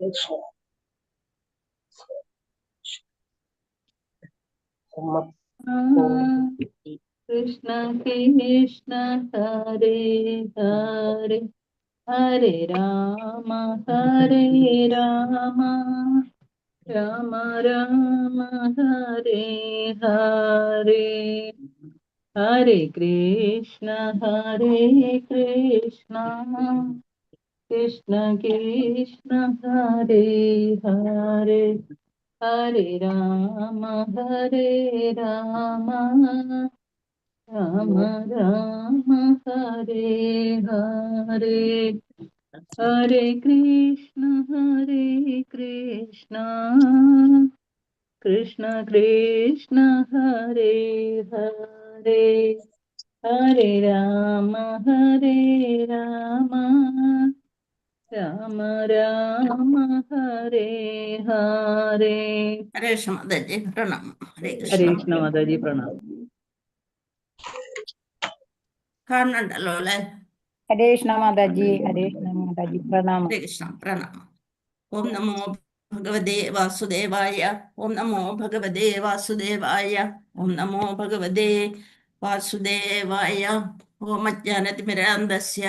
कृष्ण कृष्ण हरे हरे हरे राम राम राम हरे हरे हरे कृष्ण कृष्ण कृष्ण हरे हरे हरे राम राम राम हरे हरे हरे कृष्ण कृष्ण कृष्ण हरे हरे हरे राम राम राम हरे हरे। हरे कृष्ण माताजी प्रणाम। हरे हरे कृष्ण कृष्ण माताजी प्रणाम। കാണുന്നുണ്ടല്ലോ അല്ലെ? हरे कृष्ण माताजी, हरे कृष्ण माताजी प्रणाम। हरे कृष्ण प्रणाम। ओम नमो भगवते वासुदेवाय। ओम नमो भगवते वासुदेवाय। ओम नमो भगवते वासुदेवाय। ओम अज्ञानतिमिरान्धस्य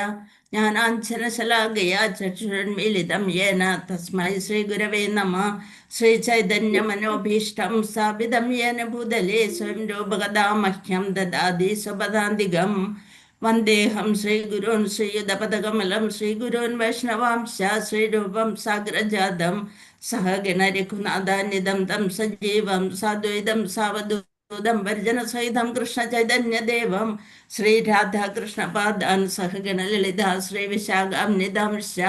ज्ञानाञ्जनशलाकया चक्षुरुन्मीलितं येन तस्मै श्रीगुरवे नमः। श्रीचैतन्यमनोभीष्टं स्थापितं येन भूतले स्वयं रूपकदा मह्यं ददाति स्वपदान्तिकम्। वन्देऽहं श्रीगुरून् श्रीयुतपदकमलं श्रीगुरून् वैष्णवांश्च श्रीरूपं साग्रजातं सहगणरघुनाथान्वितं तं सजीवं साद्वैतं सावधूतं वर्जनसहितं कृष्णचैतन्यदेवं श्रीराधाकृष्णपादान् सहगणललिता श्रीविशाखान्वितांश्च।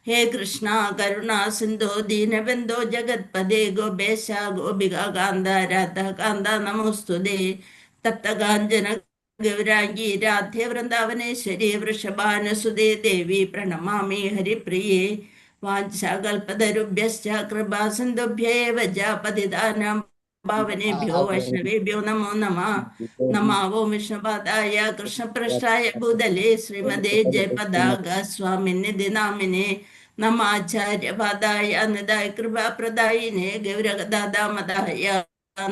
हे कृष्णा करुणा सिन्धो दीनबन्धो जगत्पदे गोपेश गोपिका कान्त राधा कान्त नमोऽस्तुते। तप्तकाञ्चन गौरांगी राधे वृंदावनेश्वरी वृषभानुसुते देवी प्रणमामि हरिप्रिये। वाञ्छाकल्पतरुभ्यश्च कृपा सिन्धुभ्येव च पतितानां पावनेभ्यो वैष्णवेभ्यो नमो नमः। नमो विष्णुपादाय कृष्णपृष्ठाय भूतले श्रीमते जयपदाग स्वामिनिधि नामिने नमाचार्यपादाय निदाय कृपाप्रदायिने गौरगदादामदाय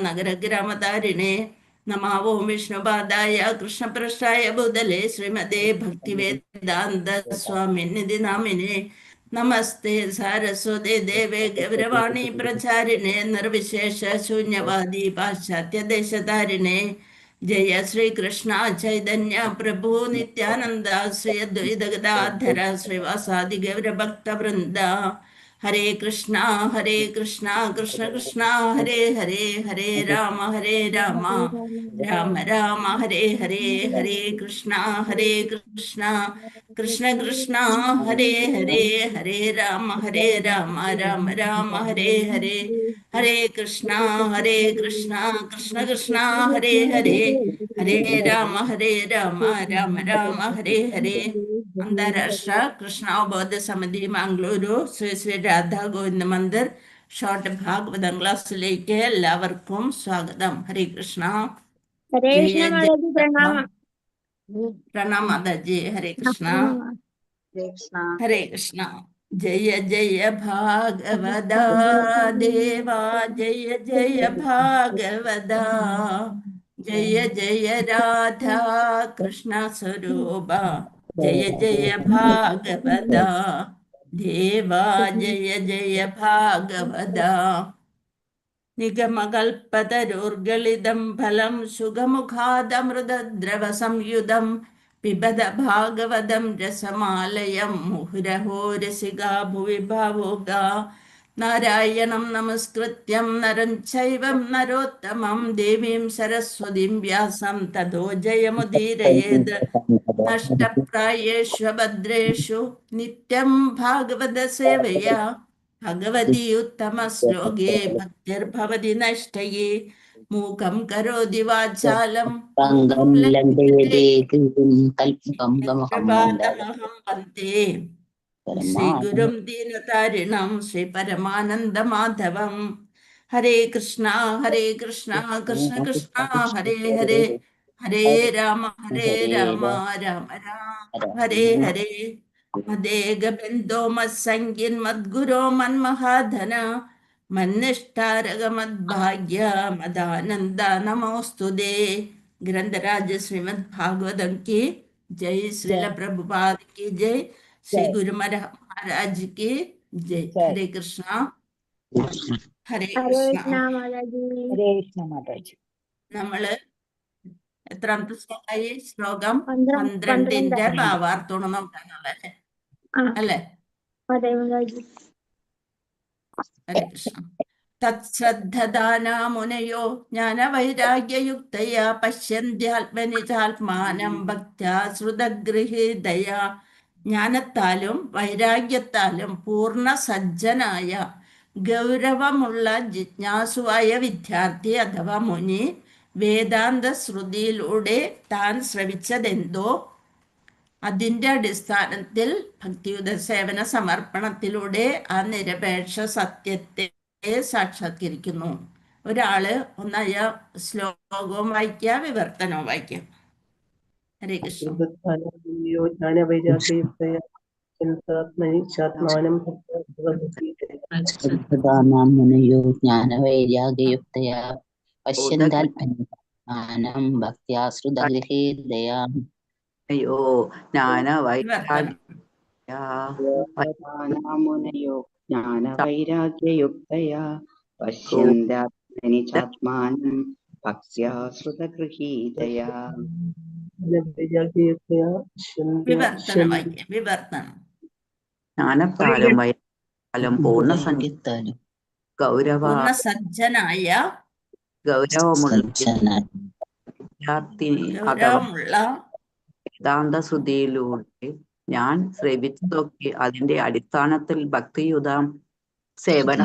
नगरग्रामतारिणे नमो विष्णुपादाय कृष्णपृष्ठाय भूतले श्रीमते भक्तिवेदान्त स्वामिनिधि नामिने नमस्ते सारस्वते देवे गौरवाणी प्रचारिणे निर्विशेष शून्यवादी पाश्चात्य देशधारिणे। जय श्री कृष्ण चैतन्य प्रभु नित्यानंद श्री अद्वैत गदाधर श्रीवासादि गौर भक्त वृंदा। हरे कृष्णा कृष्ण कृष्ण हरे हरे हरे राम राम राम हरे हरे हरे कृष्णा कृष्ण कृष्ण हरे हरे हरे राम राम राम हरे हरे हरे कृष्णा कृष्ण कृष्ण हरे हरे हरे राम राम राम हरे हरे। അന്താരാഷ്ട്ര കൃഷ്ണാവബോധ സമിതി മംഗളൂരു ശ്രീ ശ്രീ രാധാ ഗോവിന്ദ മന്ദിർ ഷോർട്ട് ഭാഗവതം ക്ലാസ്സിലേക്ക് എല്ലാവർക്കും സ്വാഗതം. ഹരേ കൃഷ്ണ. हरे ജയ कृष्ण ജയ माताजी प्रणाम। പ്രണാം മാതാജി. ഹരേ കൃഷ്ണ. ഹരേ കൃഷ്ണ. ജയ ജയ ഭാഗവത ദേവാ ജയ ജയ ഭാഗവത ജയ ജയ രാധാ കൃഷ്ണ സ്വരൂപ ജയ ജയ ഭാഗവത ദേവാ ജയ ജയ ഭാഗവത. നിഗമകൽപ്പതരോർഗളിതം ഫലം സുഖമുഖാദമൃതദ്രവ സംയുതം പിബത ഭാഗവതം രസമാലയം മുഹുരഹോ രസികാ ഭുവി ഭാവുകാ. നാരായണം നമസ്കൃത്യം നരം ചൈവം നരോത്തമം ദേവീം സരസ്വതീം വ്യാസം തതോ ജയമുദീരയേത്. നഷ്ടപ്രായേഷു ഭദ്രേഷു നിത്യം ഭാഗവത സേവയാ ഭഗവതി ഉത്തമ ശ്ലോകേ ഭക്തിർഭവതി നഷ്ടയേ. മൂകം കരോതി വാചാലം പങ്കും ലംഘയതേ കൃപാതമഹം വന്ദേ ശ്രീഗുരും ദീനതാരിണം ശ്രീ പരമാനന്ദ മാധവം. ഹരേ കൃഷ്ണ കൃഷ്ണ കൃഷ്ണ ഹരേ ഹരേ ഹരേ രാമ രാമ രാമ ഹരേ ഹരേ മദേകബന്ധോ മത്സംഖ്യൻ മദ്ഗുരോ മന്മഹാധന മന്നിഷ്ടാരകമദ്ഭാഗ്യ മദാനന്ദ നമോസ്തുതേ. ഗ്രന്ഥരാജ ശ്രീമദ് ഭാഗവതം की जय, श्रील प्रभुपाद की जय, श्री गुरु महाराज की जय. हरे कृष्णा हरे कृष्ण. ഹരേ കൃഷ്ണ മാതാജി. നമ്മള് എത്രാമത്തെ ശ്ലോകമായി? ശ്ലോകം 12ന്റെ ഭാവാർത്ഥമാണ് നോക്കാനുള്ളത് അല്ലേ? ഹരേ കൃഷ്ണ. തത്ശ്രദ്ധദാനാമുനയോ ജ്ഞാനവൈരാഗ്യയുക്തയാ പശ്യന്ത്യാത്മനിജാത്മാനം ഭക്ത്യാ ശ്രുതഗൃഹീതയാ. ജ്ഞാനത്താലും വൈരാഗ്യത്താലും പൂർണ്ണ സജ്ജനായ ഗൗരവമുള്ള ജിജ്ഞാസുവായ വിദ്യാർത്ഥി അഥവാ മുനി വേദാന്ത ശ്രുതിയിലൂടെ താൻ ശ്രവിച്ചതെന്തോ അതിൻ്റെ അടിസ്ഥാനത്തിൽ ഭക്തിയുത സേവന സമർപ്പണത്തിലൂടെ ആ നിരപേക്ഷ സത്യത്തെ സാക്ഷാത്കരിക്കുന്നു. ഒരാള് ഒന്നായ ശ്ലോകവും വായിക്കുക, വിവർത്തനവും വായിക്കാം. ഹരേ കൃഷ്ണ. മുനയോ ജ്ഞാനവൈരാഗ്യയുക്തയാ പശ്യന്താത്മനം ഭക്ത്യാ ശ്രുതഗൃഹീതയാ. അയ്യോ മുനയോ ജ്ഞാനവൈരാഗ്യയുക്തയാ പശ്യന്താത്മനിജാത്മാനം ഭക്ത്യാ ശ്രുതഗൃഹീതയാ. ജ്ഞാനത്താലും വൈരാഗ്യത്താലും പൂർണ്ണസംഖ്യത്താലും സജ്ജനായ ഗൗരവമുള്ള വേദാന്ത ശ്രുതിയിലൂടെ ഞാൻ ശ്രവിച്ചതൊക്കെ അതിന്റെ അടിസ്ഥാനത്തിൽ ഭക്തിയുതം സേവന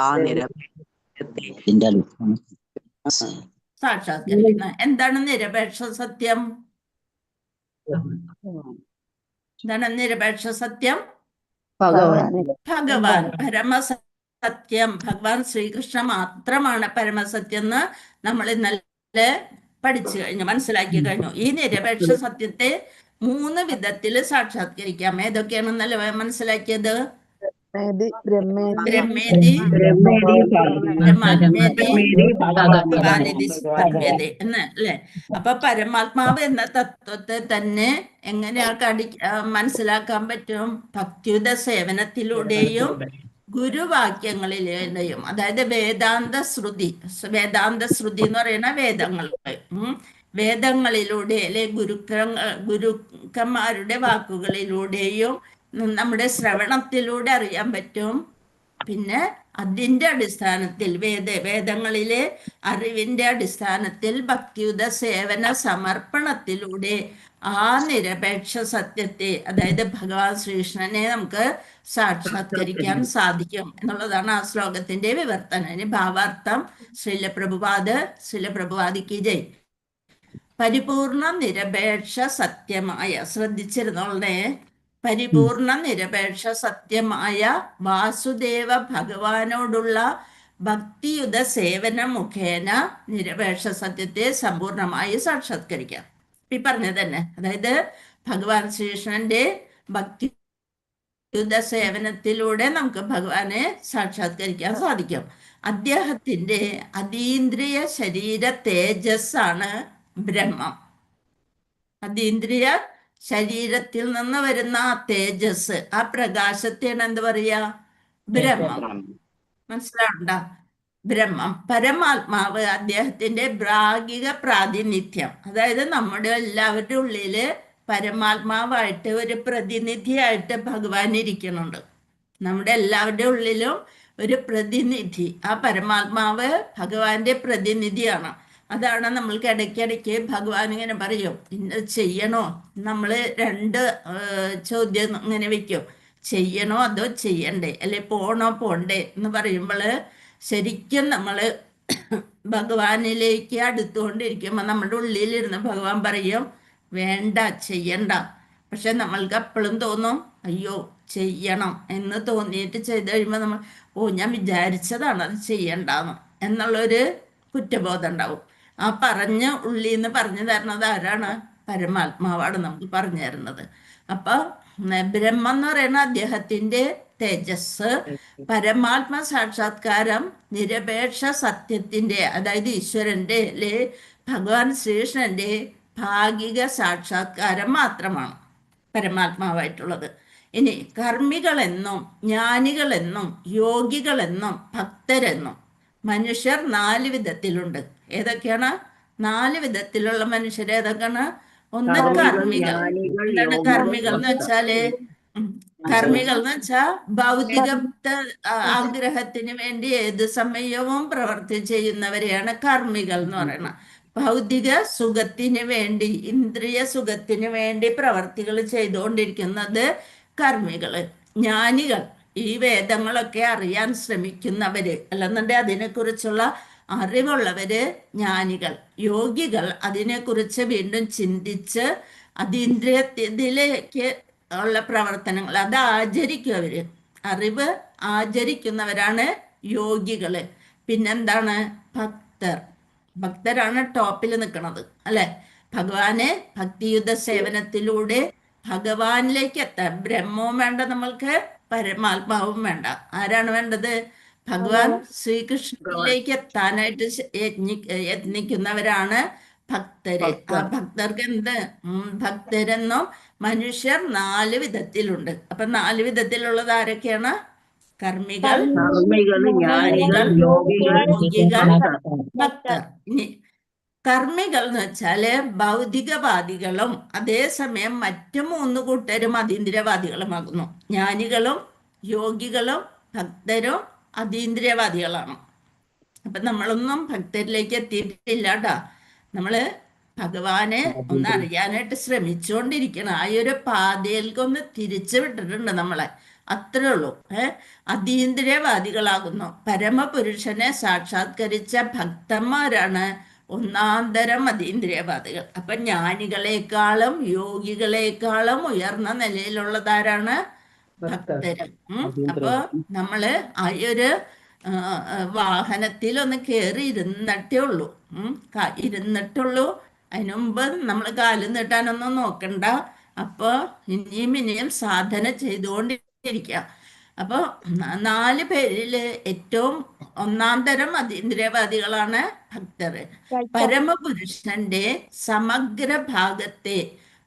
ആ നിരപേക്ഷത്തെ സാക്ഷാത്കരിക്കുന്ന. എന്താണ് നിരപേക്ഷ സത്യം? എന്താണ് നിരപേക്ഷ സത്യം? ഭഗവാൻ പരമസത്യം. ഭഗവാൻ ശ്രീകൃഷ്ണ മാത്രമാണ് പരമസത്യം എന്ന് നമ്മൾ ഇന്നലെ പഠിച്ചു കഴിഞ്ഞു, മനസ്സിലാക്കി കഴിഞ്ഞു. ഈ നിരപേക്ഷ സത്യത്തെ 3 വിധത്തിൽ സാക്ഷാത്കരിക്കാം. ഏതൊക്കെയാണെന്നല്ലേ മനസ്സിലാക്കിയത്? ബ്രഹ്മേതി, എന്ന് അല്ലെ? അപ്പൊ പരമാത്മാവ് എന്ന തത്വത്തെ തന്നെ എങ്ങനെയാ മനസ്സിലാക്കാൻ പറ്റും? ഭക്തിയുത സേവനത്തിലൂടെയും ഗുരുവാക്യങ്ങളിലൂടെയും. അതായത് വേദാന്ത ശ്രുതി എന്ന് പറയുന്ന വേദങ്ങളിലൂടെ അല്ലെ ഗുരുക്കന്മാരുടെ വാക്കുകളിലൂടെയും നമ്മുടെ ശ്രവണത്തിലൂടെ അറിയാൻ പറ്റും. പിന്നെ അതിൻ്റെ അടിസ്ഥാനത്തിൽ വേദങ്ങളിലെ അറിവിൻ്റെ അടിസ്ഥാനത്തിൽ ഭക്തിയുത സേവന സമർപ്പണത്തിലൂടെ ആ നിരപേക്ഷ സത്യത്തെ, അതായത് ഭഗവാൻ ശ്രീകൃഷ്ണനെ നമുക്ക് സാക്ഷാത്കരിക്കാൻ സാധിക്കും എന്നുള്ളതാണ് ആ ശ്ലോകത്തിന്റെ വിവർത്തനം. ഇനി ഭാവാർത്ഥം. ശ്രീല പ്രഭുപാദിക്ക് ജയ്. പരിപൂർണ നിരപേക്ഷ സത്യമായ, ശ്രദ്ധിച്ചിരുന്നോളെ, പരിപൂർണ നിരപേക്ഷ സത്യമായ വാസുദേവ ഭഗവാനോടുള്ള ഭക്തിയുത സേവന മുഖേന നിരപേക്ഷ സത്യത്തെ സമ്പൂർണമായി സാക്ഷാത്കരിക്കാം. ഈ പറഞ്ഞത് തന്നെ, അതായത് ഭഗവാൻ ശ്രീകൃഷ്ണന്റെ ഭക്തിയുത സേവനത്തിലൂടെ നമുക്ക് ഭഗവാനെ സാക്ഷാത്കരിക്കാൻ സാധിക്കും. അദ്ദേഹത്തിന്റെ അതീന്ദ്രിയ ശരീര തേജസ്സാണ് ബ്രഹ്മം. അതീന്ദ്രിയ ശരീരത്തിൽ നിന്ന് വരുന്ന ആ തേജസ്, ആ പ്രകാശത്തെയാണ് എന്ത് പറയാ? ബ്രഹ്മം. മനസ്സിലാവണ്ട? ബ്രഹ്മം. പരമാത്മാവ് അദ്ദേഹത്തിന്റെ പ്രാഗിക പ്രാതിനിധ്യം, അതായത് നമ്മുടെ എല്ലാവരുടെ ഉള്ളില് പരമാത്മാവായിട്ട് ഒരു പ്രതിനിധിയായിട്ട് ഭഗവാൻ ഇരിക്കുന്നുണ്ട്. നമ്മുടെ എല്ലാവരുടെ ഉള്ളിലും ഒരു പ്രതിനിധി, ആ പരമാത്മാവ് ഭഗവാന്റെ പ്രതിനിധിയാണ്. അതാണ് നമ്മൾക്ക് ഇടയ്ക്കിടയ്ക്ക് ഭഗവാൻ ഇങ്ങനെ പറയും, ഇന്നത് ചെയ്യണോ? നമ്മൾ 2 ചോദ്യം ഇങ്ങനെ വെക്കും, ചെയ്യണോ അതോ ചെയ്യണ്ടേ, അല്ലെ പോണോ പോണ്ടേ എന്ന് പറയുമ്പോൾ ശരിക്കും നമ്മൾ ഭഗവാനിലേക്ക് അടുത്തുകൊണ്ടിരിക്കുമ്പോൾ നമ്മുടെ ഉള്ളിലിരുന്ന് ഭഗവാൻ പറയും വേണ്ട, ചെയ്യണ്ട. പക്ഷെ നമ്മൾക്ക് അപ്പോഴും തോന്നും അയ്യോ ചെയ്യണം എന്ന് തോന്നിയിട്ട് ചെയ്ത് കഴിയുമ്പോൾ നമ്മൾ ഞാൻ വിചാരിച്ചതാണ് അത് ചെയ്യണ്ടെന്ന് എന്നുള്ളൊരു കുറ്റബോധം ഉണ്ടാവും. ആ ഉള്ളിൽ നിന്ന് പറഞ്ഞു തരുന്നത് ആരാണ്? പരമാത്മാവാണ് നമുക്ക് പറഞ്ഞു തരുന്നത്. അപ്പം ബ്രഹ്മം എന്ന് പറയുന്ന അദ്ദേഹത്തിന്റെ തേജസ്, പരമാത്മ സാക്ഷാത്കാരം നിരപേക്ഷ സത്യത്തിന്റെ, അതായത് ഈശ്വരന്റെ അല്ലെ ഭഗവാൻ ശ്രീകൃഷ്ണന്റെ ഭാഗിക സാക്ഷാത്കാരം മാത്രമാണ് പരമാത്മാവായിട്ടുള്ളത്. ഇനി കർമ്മികളെന്നും ജ്ഞാനികളെന്നും യോഗികളെന്നും ഭക്തരെന്നും മനുഷ്യർ 4 വിധത്തിലുണ്ട്. ഏതൊക്കെയാണ് 4 വിധത്തിലുള്ള മനുഷ്യർ? ഏതൊക്കെയാണ്? ഒന്ന് കർമ്മികൾ. എന്താണ് കർമ്മികൾ എന്ന് വെച്ചാല്? കർമ്മികൾ എന്ന് വെച്ചാൽ ഭൗതിക ആഗ്രഹത്തിന് വേണ്ടി ഏത് സമയവും പ്രവൃത്തി ചെയ്യുന്നവരെയാണ് കർമ്മികൾ എന്ന് പറയുന്നത്. ഭൗതിക സുഖത്തിന് വേണ്ടി, ഇന്ദ്രിയ സുഖത്തിന് വേണ്ടി പ്രവർത്തികൾ ചെയ്തുകൊണ്ടിരിക്കുന്നത് കർമ്മികള്. ജ്ഞാനികൾ ഈ വേദങ്ങളൊക്കെ അറിയാൻ ശ്രമിക്കുന്നവര്, അല്ലെന്നുണ്ടെങ്കിൽ അതിനെക്കുറിച്ചുള്ള അറിവുള്ളവര് ജ്ഞാനികൾ. യോഗികൾ അതിനെക്കുറിച്ച് വീണ്ടും ചിന്തിച്ച് അതീന്ദ്രിയത്തിലേക്ക് ഉള്ള പ്രവർത്തനങ്ങൾ അത് ആചരിക്കും. അവര് അറിവ് ആചരിക്കുന്നവരാണ് യോഗികള്. പിന്നെന്താണ്? ഭക്തർ. ഭക്തരാണ് ടോപ്പിൽ നിൽക്കുന്നത് അല്ലെ. ഭഗവാനെ ഭക്തിയുദ്ധ സേവനത്തിലൂടെ ഭഗവാനിലേക്ക് എത്താൻ ബ്രഹ്മവും വേണ്ട, നമ്മൾക്ക് പരമാത്മാവും വേണ്ട. ആരാണ് വേണ്ടത്? ഭഗവാൻ ശ്രീകൃഷ്ണനിലേക്ക് എത്താനായിട്ട് യത്നിക്കുന്നവരാണ് ഭക്തര്. ആ ഭക്തർക്ക് എന്ത്? ഭക്തരെന്നും മനുഷ്യർ 4 വിധത്തിലുണ്ട്. അപ്പൊ 4 വിധത്തിലുള്ളത് ആരൊക്കെയാണ്? കർമ്മികൾ, ജ്ഞാനികൾ, യോഗികൾ, ഭക്തർ. ഇനി കർമ്മികൾ എന്ന് വെച്ചാല് ഭൗതികവാദികളും അതേസമയം മറ്റു 3 കൂട്ടരും അതീന്ദ്രിയവാദികളുമാകുന്നു. ജ്ഞാനികളും യോഗികളും ഭക്തരും അതീന്ദ്രിയവാദികളാണ്. അപ്പൊ നമ്മളൊന്നും ഭക്തരിലേക്ക് എത്തിയിട്ടില്ല കേട്ടോ. നമ്മള് ഭഗവാനെ ഒന്ന് അറിയാനായിട്ട് ശ്രമിച്ചുകൊണ്ടിരിക്കണം. ആ ഒരു പാതയിൽക്കൊന്ന് തിരിച്ചു വിട്ടിട്ടുണ്ട് നമ്മളെ, അത്രേ ഉള്ളൂ. അതീന്ദ്രിയവാദികളാകുന്നു. പരമപുരുഷനെ സാക്ഷാത്കരിച്ച ഭക്തന്മാരാണ് ഒന്നാന്തരം അതീന്ദ്രിയവാദികൾ. അപ്പൊ ജ്ഞാനികളെക്കാളും യോഗികളെക്കാളും ഉയർന്ന നിലയിലുള്ളതാരാണ്? ഭക്തര്. അപ്പൊ നമ്മള് ആ ഒരു വാഹനത്തിൽ ഒന്ന് കയറി ഇരുന്നിട്ടേ ഉള്ളൂ. അതിനു മുമ്പ് നമ്മൾ കാല് നീട്ടാനൊന്നും നോക്കണ്ട. അപ്പൊ ഇനിയും സാധന ചെയ്തുകൊണ്ടിരിക്കുക. അപ്പൊ 4 പേരില് ഏറ്റവും ഒന്നാന്തരം അതീന്ദ്രിയവാദികളാണ് ഭക്തര്. പരമപുരുഷന്റെ സമഗ്ര ഭാഗത്തെ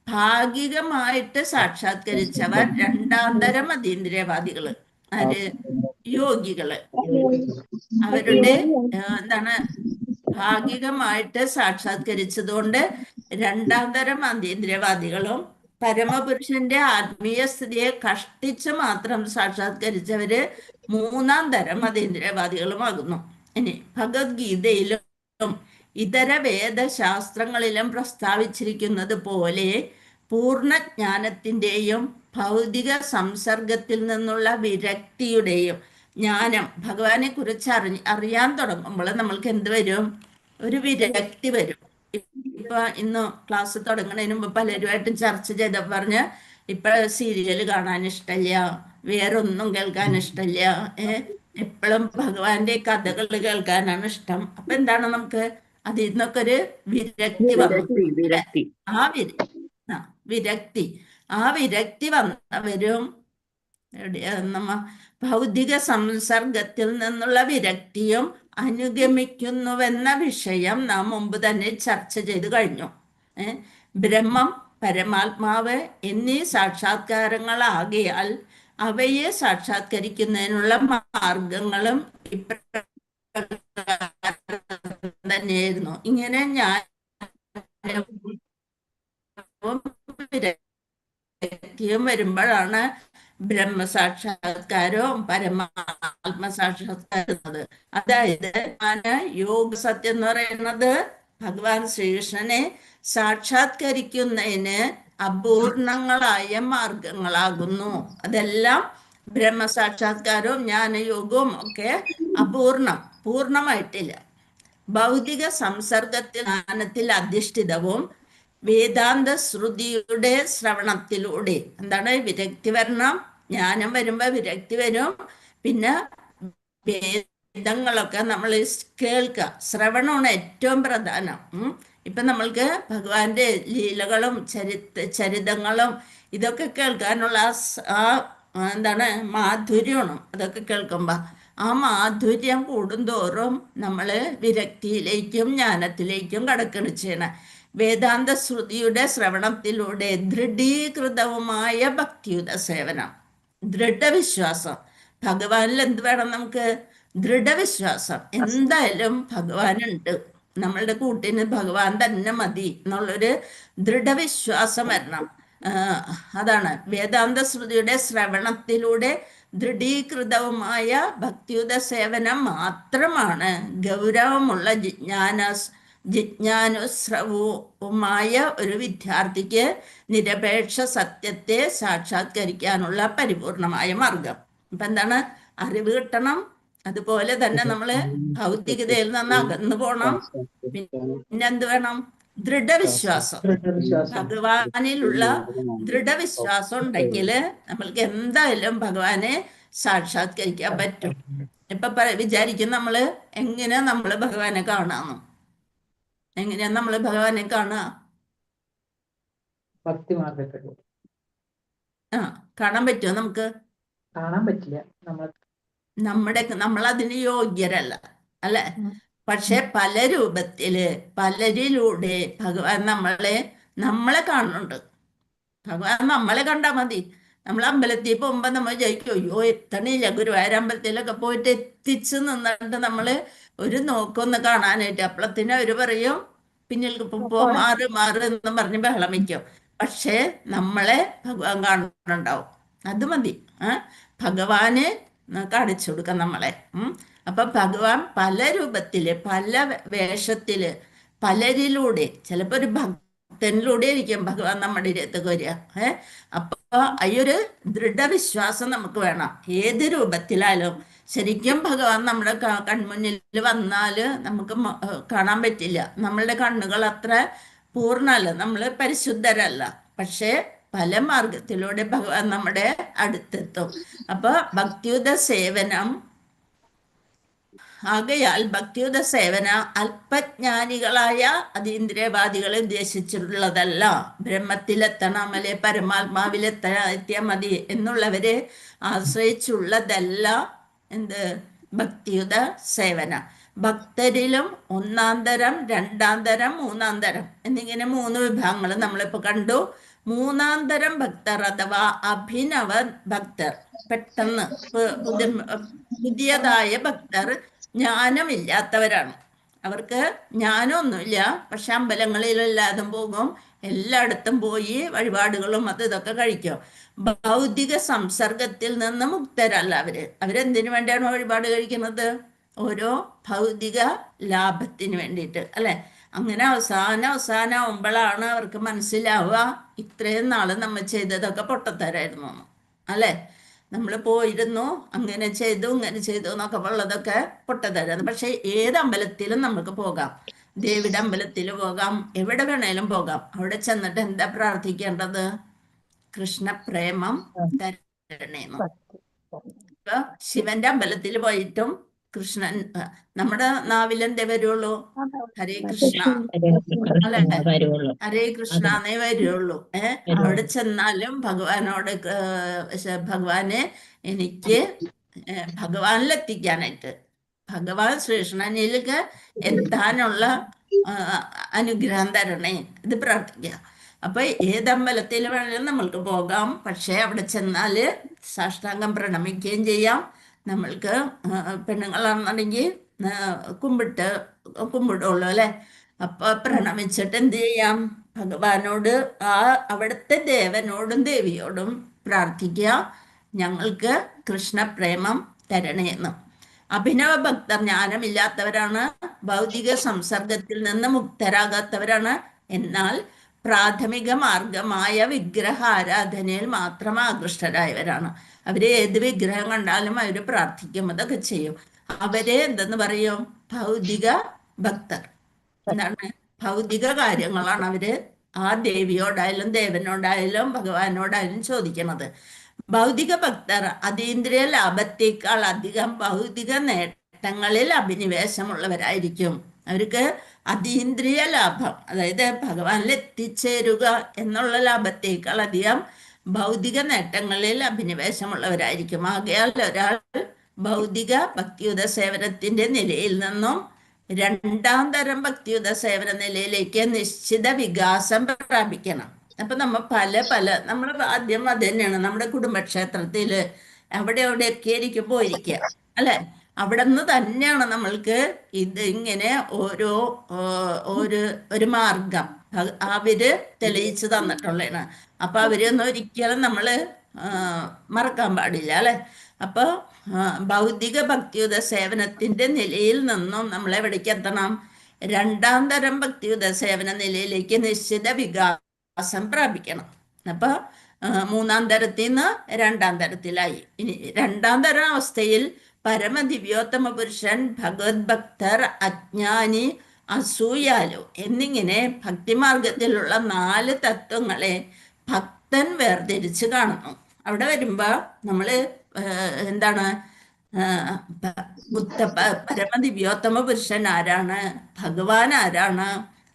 ഭാഗികമായിട്ട് സാക്ഷാത്കരിച്ചവർ രണ്ടാന്തരം അതീന്ദ്രിയവാദികള്. ആര്? യോഗികള്. അവരുടെ എന്താണ് ഭാഗികമായിട്ട് സാക്ഷാത്കരിച്ചതുകൊണ്ട് രണ്ടാന്തരം അതീന്ദ്രിയവാദികളും, പരമപുരുഷന്റെ ആത്മീയ സ്ഥിതിയെ കഷ്ടിച്ച് മാത്രം സാക്ഷാത്കരിച്ചവര് 3-ാം തരം അതീന്ദ്രിയവാദികളുമാകുന്നു. ഇനി ഭഗവത്ഗീതയിലും ഇതര വേദശാസ്ത്രങ്ങളിലും പ്രസ്താവിച്ചിരിക്കുന്നത് പോലെ പൂർണ്ണജ്ഞാനത്തിന്റെയും ഭൗതിക സംസർഗത്തിൽ നിന്നുള്ള വിരക്തിയുടെയും ജ്ഞാനം, ഭഗവാനെ കുറിച്ച് അറിയാൻ തുടങ്ങുമ്പോൾ നമ്മൾക്ക് എന്ത് വരും? ഒരു വിരക്തി വരും. ഇപ്പൊ ഇന്ന് ക്ലാസ് തുടങ്ങുന്നതിന് മുമ്പ് പലരുമായിട്ടും ചർച്ച ചെയ്ത പറഞ്ഞ് ഇപ്പൊ സീരിയൽ കാണാൻ ഇഷ്ടമില്ല, വേറൊന്നും കേൾക്കാൻ ഇഷ്ടമില്ല, എപ്പോഴും ഭഗവാന്റെ കഥകൾ കേൾക്കാനാണ് ഇഷ്ടം. അപ്പൊ എന്താണ് നമുക്ക് അതിൽ നിന്നൊക്കെ ഒരു വിരക്തി വന്നു. ആ വിരക്തി വന്നവരും ഭൗതിക സംസർഗത്തിൽ നിന്നുള്ള വിരക്തിയും അനുഗമിക്കുന്നുവെന്ന വിഷയം നാം മുമ്പ് തന്നെ ചർച്ച ചെയ്ത് കഴിഞ്ഞു. ബ്രഹ്മം, പരമാത്മാവ് എന്നീ സാക്ഷാത്കാരങ്ങളാകിയാൽ അവയെ സാക്ഷാത്കരിക്കുന്നതിനുള്ള മാർഗങ്ങളും തന്നെയായിരുന്നു. ഇങ്ങനെ ഞാൻ വരുമ്പോഴാണ് ബ്രഹ്മസാക്ഷാത്കാരവും പരമാത്മസാക്ഷാത്കാരം. അതായത് യോഗ സത്യം എന്ന് പറയുന്നത് ഭഗവാൻ ശ്രീകൃഷ്ണനെ സാക്ഷാത്കരിക്കുന്നതിന് അപൂർണങ്ങളായ മാർഗങ്ങളാകുന്നു. അതെല്ലാം ബ്രഹ്മസാക്ഷാത്കാരവും ജ്ഞാനയോഗവും ഒക്കെ പൂർണ്ണമായിട്ടില്ല. ഭൗതിക സംസർഗത്തിൽ അധിഷ്ഠിതവും വേദാന്ത ശ്രുതിയുടെ ശ്രവണത്തിലൂടെ എന്താണ് വിരക്തി വരണം. ജ്ഞാനം വരുമ്പോ വിരക്തി വരും. പിന്നെ വേദങ്ങളൊക്കെ നമ്മൾ കേൾക്കുക, ശ്രവണമാണ് ഏറ്റവും പ്രധാനം. ഇപ്പൊ നമ്മൾക്ക് ഭഗവാന്റെ ലീലകളും ചരിതങ്ങളും ഇതൊക്കെ കേൾക്കാനുള്ള എന്താണ് മാധുര്യമാണ്. അതൊക്കെ കേൾക്കുമ്പോൾ ആ മാധുര്യം കൂടുന്തോറും നമ്മൾ വിരക്തിയിലേക്കും ജ്ഞാനത്തിലേക്കും കടക്കണ ചെയ്യണം. വേദാന്ത ശ്രുതിയുടെ ശ്രവണത്തിലൂടെ ദൃഢീകൃതവുമായ ഭക്തിയുത സേവനം, ദൃഢവിശ്വാസം. ഭഗവാനിൽ എന്ത് വേണം നമുക്ക്? ദൃഢവിശ്വാസം. എന്തായാലും ഭഗവാനുണ്ട്, നമ്മളുടെ കൂട്ടിന് ഭഗവാൻ തന്നെ മതി എന്നുള്ളൊരു ദൃഢവിശ്വാസം വരണം. അതാണ് വേദാന്ത ശ്രുതിയുടെ ശ്രവണത്തിലൂടെ ദൃഢീകൃതവുമായ ഭക്തിയുത സേവനം മാത്രമാണ് ഗൗരവമുള്ള ജിജ്ഞാനുസ്രവവുമായ ഒരു വിദ്യാർത്ഥിക്ക് നിരപേക്ഷ സത്യത്തെ സാക്ഷാത്കരിക്കാനുള്ള പരിപൂർണമായ മാർഗം. ഇപ്പൊ എന്താണ്? അറിവ് കിട്ടണം, അതുപോലെ തന്നെ നമ്മള് ഭൗതികതയിൽ നിന്ന് അകന്നു പോണം. പിന്നെന്ത് വേണം? ദൃഢവിശ്വാസം. ഭഗവാനിലുള്ള ദൃഢവിശ്വാസം ഉണ്ടെങ്കിൽ നമ്മൾക്ക് എന്തായാലും ഭഗവാനെ സാക്ഷാത്കരിക്കാൻ പറ്റും. ഇപ്പൊ വിചാരിക്കും നമ്മള് എങ്ങനെയാ നമ്മള് ഭഗവാനെ കാണാന്ന്. എങ്ങനെയാ നമ്മള് ഭഗവാനെ കാണുക? ഭക്തി മാർഗത്തിലൂടെ കാണാൻ പറ്റുമോ നമുക്ക്? കാണാൻ പറ്റില്ല. നമ്മൾ അതിന് യോഗ്യരല്ല, അല്ലെ? പക്ഷെ പല രൂപത്തില് പലരിലൂടെ ഭഗവാൻ നമ്മളെ കാണുന്നുണ്ട്. ഭഗവാൻ നമ്മളെ കണ്ടാൽ മതി. നമ്മൾ അമ്പലത്തിൽ പോകുമ്പോൾ നമ്മൾ വിചാരിക്കും, അയ്യോ എത്തണില്ല. ഗുരുവായൂർ അമ്പലത്തിലൊക്കെ പോയിട്ട് എത്തിച്ച് നിന്നിട്ട് നമ്മള് ഒരു നോക്കൊന്ന് കാണാനായിട്ട്, അപ്പളത്തിന് അവര് പറയും പിന്നിൽ മാറ് എന്ന് പറഞ്ഞ് ബഹളം വയ്ക്കും. പക്ഷെ നമ്മളെ ഭഗവാൻ കാണുന്നുണ്ടാവും. അത് മതി. ഭഗവാന് കാണിച്ചു കൊടുക്കാം നമ്മളെ. അപ്പൊ ഭഗവാൻ പല രൂപത്തില് പല വേഷത്തില് പലരിലൂടെ, ചിലപ്പോ ഒരു ഭക്തനിലൂടെ ആയിരിക്കും ഭഗവാൻ നമ്മുടെ ഇരത്തേക്ക് വരിക. അപ്പൊ ഈ ഒരു ദൃഢവിശ്വാസം നമുക്ക് വേണം. ഏത് രൂപത്തിലായാലും ശരിക്കും ഭഗവാൻ നമ്മുടെ കൺമുന്നിൽ വന്നാല് നമുക്ക് കാണാൻ പറ്റില്ല. നമ്മളുടെ കണ്ണുകൾ അത്ര പൂർണ്ണല്ല, നമ്മള് പരിശുദ്ധരല്ല. പക്ഷെ പല മാർഗത്തിലൂടെ ഭഗവാൻ നമ്മുടെ അടുത്തെത്തും. അപ്പൊ ഭക്തിയുത സേവനം ആകയാൽ ഭക്തിയുത സേവന അല്പജ്ഞാനികളായ അതീന്ദ്രിയവാദികളെ ഉദ്ദേശിച്ചിട്ടുള്ളതല്ല. ബ്രഹ്മത്തിലെത്തണം, അല്ലെ പരമാത്മാവിലെത്തിയാൽ മതി എന്നുള്ളവരെ ആശ്രയിച്ചുള്ളതല്ല എന്ത് ഭക്തിയുത സേവന. ഭക്തരിലും ഒന്നാം തരം, രണ്ടാം തരം, മൂന്നാം തരം എന്നിങ്ങനെ 3 വിഭാഗങ്ങൾ നമ്മളിപ്പോ കണ്ടു. മൂന്നാം തരം ഭക്തർ അഥവാ അഭിനവ ഭക്തർ, പെട്ടെന്ന് പുതിയതായ ഭക്തർ ജ്ഞാനമില്ലാത്തവരാണ്. അവർക്ക് ജ്ഞാനമൊന്നുമില്ല, പക്ഷെ അമ്പലങ്ങളിലെല്ലാതും പോകും, എല്ലായിടത്തും പോയി വഴിപാടുകളും ഇതൊക്കെ കഴിക്കും. ഭൗതിക സംസർഗത്തിൽ നിന്ന് മുക്തരല്ല അവരെന്തിനു വേണ്ടിയാണ് വഴിപാട് കഴിക്കുന്നത്? ഓരോ ഭൗതിക ലാഭത്തിന് വേണ്ടിയിട്ട്, അല്ലെ? അങ്ങനെ അവസാനാവുമ്പോഴാണ് അവർക്ക് മനസ്സിലാവുക ഇത്രയും നാള് നമ്മൾ ചെയ്തതൊക്കെ പൊട്ടത്തരായിരുന്നു, അല്ലെ? നമ്മൾ പോയിരുന്നു, അങ്ങനെ ചെയ്തു ഇങ്ങനെ ചെയ്തു എന്നൊക്കെ ഉള്ളതൊക്കെ പൊട്ടത്തരാണ്. പക്ഷെ ഏത് അമ്പലത്തിലും നമുക്ക് പോകാം, ദേവിയുടെ അമ്പലത്തിൽ പോകാം, എവിടെ വേണേലും പോകാം. അവിടെ ചെന്നിട്ട് എന്താ പ്രാർത്ഥിക്കേണ്ടത്? കൃഷ്ണപ്രേമം തരണേന്നു. ഇപ്പൊ ശിവന്റെ അമ്പലത്തിൽ പോയിട്ടും കൃഷ്ണൻ നമ്മുടെ നാവിലെന്തേ വരുള്ളൂ? ഹരേ കൃഷ്ണ, അല്ലെ? ഹരേ കൃഷ്ണ എന്നേ വരുള്ളൂ. അവിടെ ചെന്നാലും ഭഗവാനോട് ഭഗവാനെ എനിക്ക് ഭഗവാനിലെത്തിക്കാനായിട്ട്, ഭഗവാൻ ശ്രീകൃഷ്ണനിലേക്ക് എത്താനുള്ള അനുഗ്രഹം തരണേ, ഇത് പ്രാർത്ഥിക്കുക. അപ്പൊ ഏതമ്പലത്തിൽ വേണമെങ്കിലും നമ്മൾക്ക് പോകാം. പക്ഷെ അവിടെ ചെന്നാല് സാഷ്ടാംഗം പ്രണമിക്കുകയും ചെയ്യാം. നമ്മൾക്ക് പെണ്ണുങ്ങളാണെന്നുണ്ടെങ്കിൽ കുമ്പിടുള്ളൂ, അല്ലെ? അപ്പൊ പ്രണമിച്ചിട്ട് എന്ത് ചെയ്യാം? ഭഗവാനോട് അവിടുത്തെ ദേവനോടും ദേവിയോടും പ്രാർത്ഥിക്കുക, ഞങ്ങൾക്ക് കൃഷ്ണപ്രേമം തരണേന്ന്. അഭിനവ ഭക്തർ ജ്ഞാനമില്ലാത്തവരാണ്, ഭൗതിക സംസർഗത്തിൽ നിന്ന് മുക്തരാകാത്തവരാണ്. എന്നാൽ പ്രാഥമിക മാർഗമായ വിഗ്രഹ ആരാധനയിൽ മാത്രം ആകൃഷ്ടരായവരാണ്. അവര് ഏത് വിഗ്രഹം കണ്ടാലും അവര് പ്രാർത്ഥിക്കും, അതൊക്കെ ചെയ്യും. അവരെ എന്തെന്ന് പറയും? ഭൗതിക ഭക്തർ. എന്താണ്? ഭൗതിക കാര്യങ്ങളാണ് അവര് ആ ദേവിയോടായാലും ദേവനോടായാലും ഭഗവാനോടായാലും ചോദിക്കുന്നത്. ഭൗതിക ഭക്തർ അതീന്ദ്രിയ ലാഭത്തേക്കാൾ അധികം ഭൗതിക നേട്ടങ്ങളിൽ അഭിനിവേശമുള്ളവരായിരിക്കും. അവർക്ക് അതീന്ദ്രിയ ലാഭം, അതായത് ഭഗവാനിൽ എത്തിച്ചേരുക എന്നുള്ള ലാഭത്തേക്കാൾ അധികം ഭൗതിക നേട്ടങ്ങളിൽ അഭിനിവേശമുള്ളവരായിരിക്കും. ആകയാൽ ഒരാൾ ഭൗതിക ഭക്തിയുത സേവനത്തിന്റെ നിലയിൽ നിന്നും രണ്ടാം തരം ഭക്തിയുത സേവന നിലയിലേക്ക് നിശ്ചിത വികാസം പ്രാപിക്കണം. അപ്പൊ നമ്മൾ ആദ്യം അത് തന്നെയാണ് നമ്മുടെ കുടുംബക്ഷേത്രത്തില് അവിടെയൊക്കെ ഇരിക്കുമ്പോൾ ഇരിക്കുക അല്ലെ, അവിടെ നിന്ന് തന്നെയാണ് നമ്മൾക്ക് ഇത് ഇങ്ങനെ ഒരു മാർഗം അവര് തെളിയിച്ചു തന്നിട്ടുള്ളതാണ്. അപ്പൊ അവരൊന്നും ഒരിക്കലും നമ്മള് മറക്കാൻ പാടില്ല അല്ലെ. അപ്പൊ ഭൗതിക ഭക്തിയുത സേവനത്തിന്റെ നിലയിൽ നിന്നും നമ്മൾ എവിടേക്ക് എത്തണം? രണ്ടാം തരം ഭക്തിയുത സേവന നിലയിലേക്ക് നിശ്ചിത വികാസം പ്രാപിക്കണം. അപ്പൊ മൂന്നാം തരത്തിൽ നിന്ന് രണ്ടാം തരത്തിലായി. ഇനി രണ്ടാം തരം അവസ്ഥയിൽ പരമദിവ്യോത്തമ പുരുഷൻ, ഭഗവത് ഭക്തർ, അജ്ഞാനി, അസൂയാലു എന്നിങ്ങനെ ഭക്തിമാർഗത്തിലുള്ള 4 തത്വങ്ങളെ ഭക്തൻ വേർതിരിച്ച് കാണുന്നു. അവിടെ വരുമ്പോ നമ്മള് എന്താണ് പരമദിവ്യോത്തമ പുരുഷൻ ആരാണ്, ഭഗവാൻ ആരാണ്,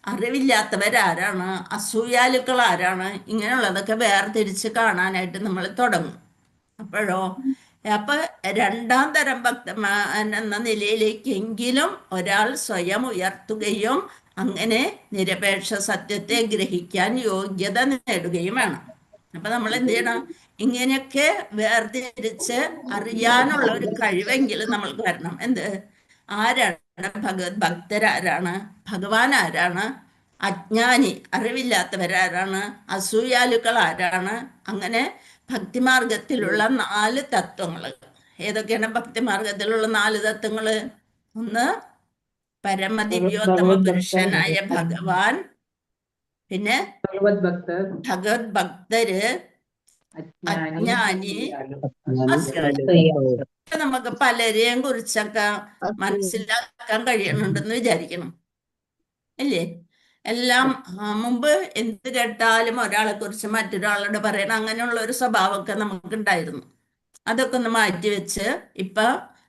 അറിവില്ലാത്തവരാരാണ്, അസൂയാലുക്കൾ ആരാണ്, ഇങ്ങനെയുള്ളതൊക്കെ വേർതിരിച്ച് കാണാനായിട്ട് നമ്മൾ തുടങ്ങും. അപ്പൊ രണ്ടാം തരം ഭക്തൻ എന്ന നിലയിലേക്കെങ്കിലും ഒരാൾ സ്വയം ഉയർത്തുകയും അങ്ങനെ നിരപേക്ഷ സത്യത്തെ ഗ്രഹിക്കാൻ യോഗ്യത നേടുകയും വേണം. അപ്പൊ നമ്മൾ എന്ത് ചെയ്യണം? ഇങ്ങനെയൊക്കെ വേർതിരിച്ച് അറിയാനുള്ള ഒരു കഴിവെങ്കിലും നമ്മൾക്ക് വരണം. എന്ത്? ആരാണ് ഭഗവത് ഭക്തരാരാണ്, ഭഗവാൻ ആരാണ്, അജ്ഞാനി അറിവില്ലാത്തവരാരാണ്, അസൂയാലുക്കൾ ആരാണ്. അങ്ങനെ ഭക്തിമാർഗത്തിലുള്ള 4 തത്വങ്ങൾ ഏതൊക്കെയാണ്? ഭക്തിമാർഗത്തിലുള്ള 4 തത്വങ്ങള്: ഒന്ന് പരമദിവ്യോത്തമ പുരുഷനായ ഭഗവാൻ, പിന്നെ ഭഗവത് ഭക്തര്, അജ്ഞാനി, നമുക്ക് പലരെയും കുറിച്ചൊക്കെ മനസ്സിലാക്കാൻ കഴിയണുണ്ടെന്ന് വിചാരിക്കണം അല്ലേ? എല്ലാം മുമ്പ് എന്ത് കേട്ടാലും ഒരാളെ കുറിച്ച് മറ്റൊരാളോട് പറയണം, അങ്ങനെയുള്ള ഒരു സ്വഭാവമൊക്കെ നമുക്കുണ്ടായിരുന്നു. അതൊക്കെ ഒന്ന് മാറ്റിവെച്ച് ഇപ്പൊ